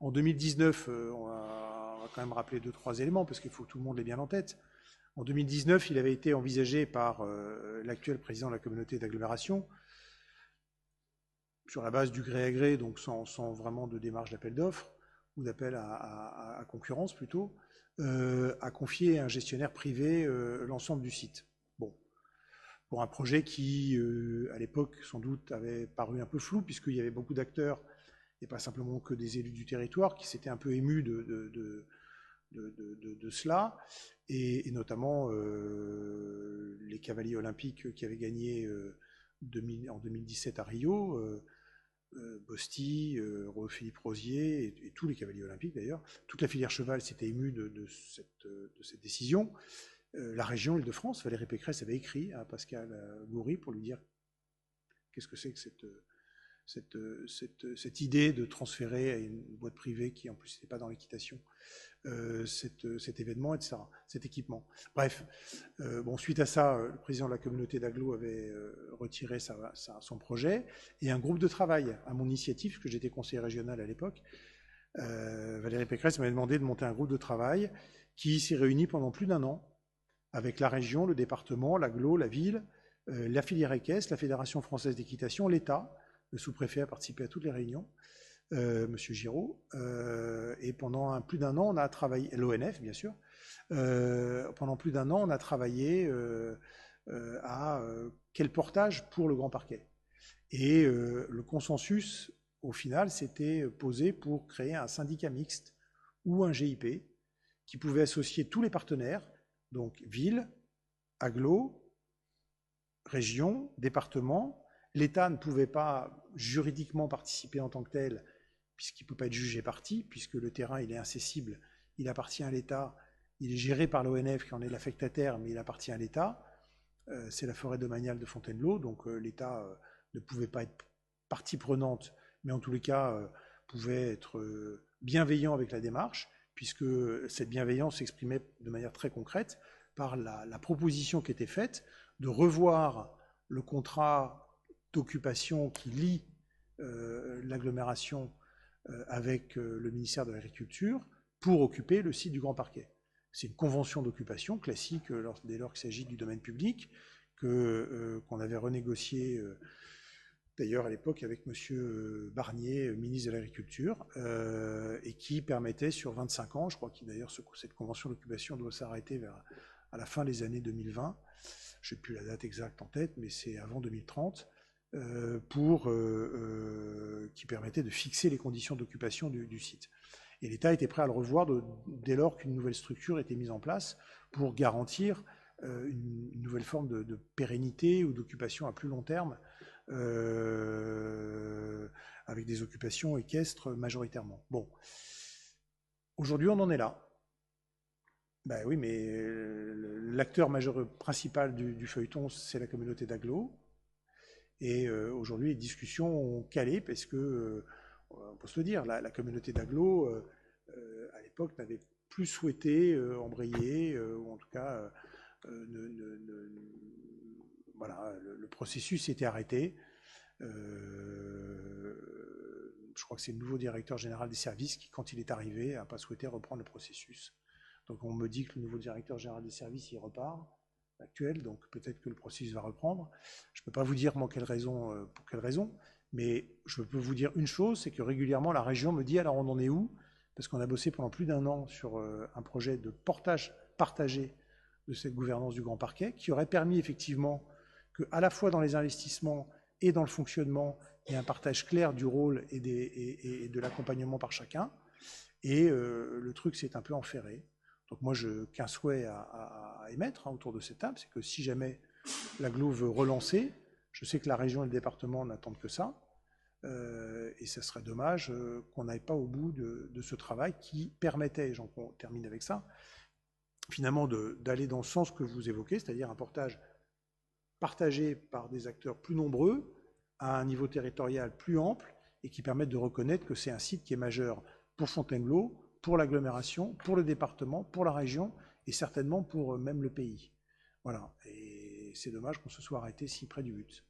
En 2019, on va quand même rappeler 2-3 éléments, parce qu'il faut que tout le monde l'ait bien en tête. En 2019, il avait été envisagé par l'actuel président de la communauté d'agglomération, sur la base du gré à gré, donc sans vraiment de démarche d'appel d'offres, ou d'appel à concurrence plutôt, à confier à un gestionnaire privé l'ensemble du site. Bon, pour un projet qui, à l'époque, sans doute, avait paru un peu flou, puisqu'il y avait beaucoup d'acteurs, et pas simplement que des élus du territoire, qui s'étaient un peu émus de cela, et notamment les cavaliers olympiques qui avaient gagné en 2017 à Rio, Bosti, Philippe Rosier, et tous les cavaliers olympiques d'ailleurs. Toute la filière cheval s'était émue de cette décision. La région Île-de-France, Valérie Pécresse avait écrit à Pascal Goury pour lui dire qu'est-ce que c'est que cette idée de transférer à une boîte privée qui en plus n'était pas dans l'équitation cet événement, etc., cet équipement. Bref, bon, suite à ça, le président de la communauté d'agglo avait retiré son projet, et un groupe de travail à mon initiative, puisque j'étais conseiller régional à l'époque, Valérie Pécresse m'avait demandé de monter un groupe de travail qui s'est réuni pendant plus d'1 an avec la région, le département, l'agglo, la ville, la filière équestre, la Fédération française d'équitation, l'État. Le sous-préfet a participé à toutes les réunions, Monsieur Giraud, et pendant plus d'1 an, on a travaillé, l'ONF bien sûr, pendant plus d'1 an, on a travaillé à quel portage pour le Grand Parquet. Et le consensus, au final, s'était posé pour créer un syndicat mixte ou un GIP qui pouvait associer tous les partenaires, donc ville, agglo, région, département. L'État ne pouvait pas juridiquement participer en tant que tel, puisqu'il ne peut pas être jugé partie, puisque le terrain il est incessible, il appartient à l'État, il est géré par l'ONF qui en est l'affectataire, mais il appartient à l'État. C'est la forêt domaniale de Fontainebleau, donc l'État ne pouvait pas être partie prenante, mais en tous les cas pouvait être bienveillant avec la démarche, puisque cette bienveillance s'exprimait de manière très concrète par la proposition qui était faite de revoir le contrat d'occupation qui lie l'agglomération avec le ministère de l'Agriculture pour occuper le site du Grand Parquet. C'est une convention d'occupation classique dès lors qu'il s'agit du domaine public, qu'on avait renégocié d'ailleurs à l'époque avec M. Barnier, ministre de l'Agriculture, et qui permettait sur 25 ans, je crois que d'ailleurs cette convention d'occupation doit s'arrêter à la fin des années 2020, je n'ai plus la date exacte en tête, mais c'est avant 2030, qui permettait de fixer les conditions d'occupation du site. Et l'État était prêt à le revoir dès lors qu'une nouvelle structure était mise en place pour garantir une nouvelle forme de pérennité ou d'occupation à plus long terme, avec des occupations équestres majoritairement. Bon, aujourd'hui on en est là. Ben oui, mais l'acteur principal du feuilleton, c'est la communauté d'agglo. Et aujourd'hui, les discussions ont calé parce que, on peut se le dire, la communauté d'agglo, à l'époque, n'avait plus souhaité embrayer, ou en tout cas, voilà, le processus était arrêté. Je crois que c'est le nouveau directeur général des services qui, quand il est arrivé, n'a pas souhaité reprendre le processus. Donc on me dit que le nouveau directeur général des services y repart, actuel, donc peut-être que le processus va reprendre. Je ne peux pas vous dire pour quelle raison, mais je peux vous dire une chose, c'est que régulièrement la région me dit alors on en est où, parce qu'on a bossé pendant plus d'1 an sur un projet de portage partagé de cette gouvernance du Grand Parquet, qui aurait permis effectivement qu'à la fois dans les investissements et dans le fonctionnement, il y ait un partage clair du rôle et de l'accompagnement par chacun, et le truc s'est un peu enferré. Donc moi, qu'un souhait à émettre autour de cette table, c'est que si jamais l'agglo veut relancer, je sais que la région et le département n'attendent que ça, et ça serait dommage qu'on n'aille pas au bout de ce travail qui permettait, et j'en termine avec ça, finalement d'aller dans le sens que vous évoquez, c'est-à-dire un portage partagé par des acteurs plus nombreux, à un niveau territorial plus ample, et qui permettent de reconnaître que c'est un site qui est majeur pour Fontainebleau, pour l'agglomération, pour le département, pour la région, et certainement pour même le pays. Voilà, et c'est dommage qu'on se soit arrêté si près du but.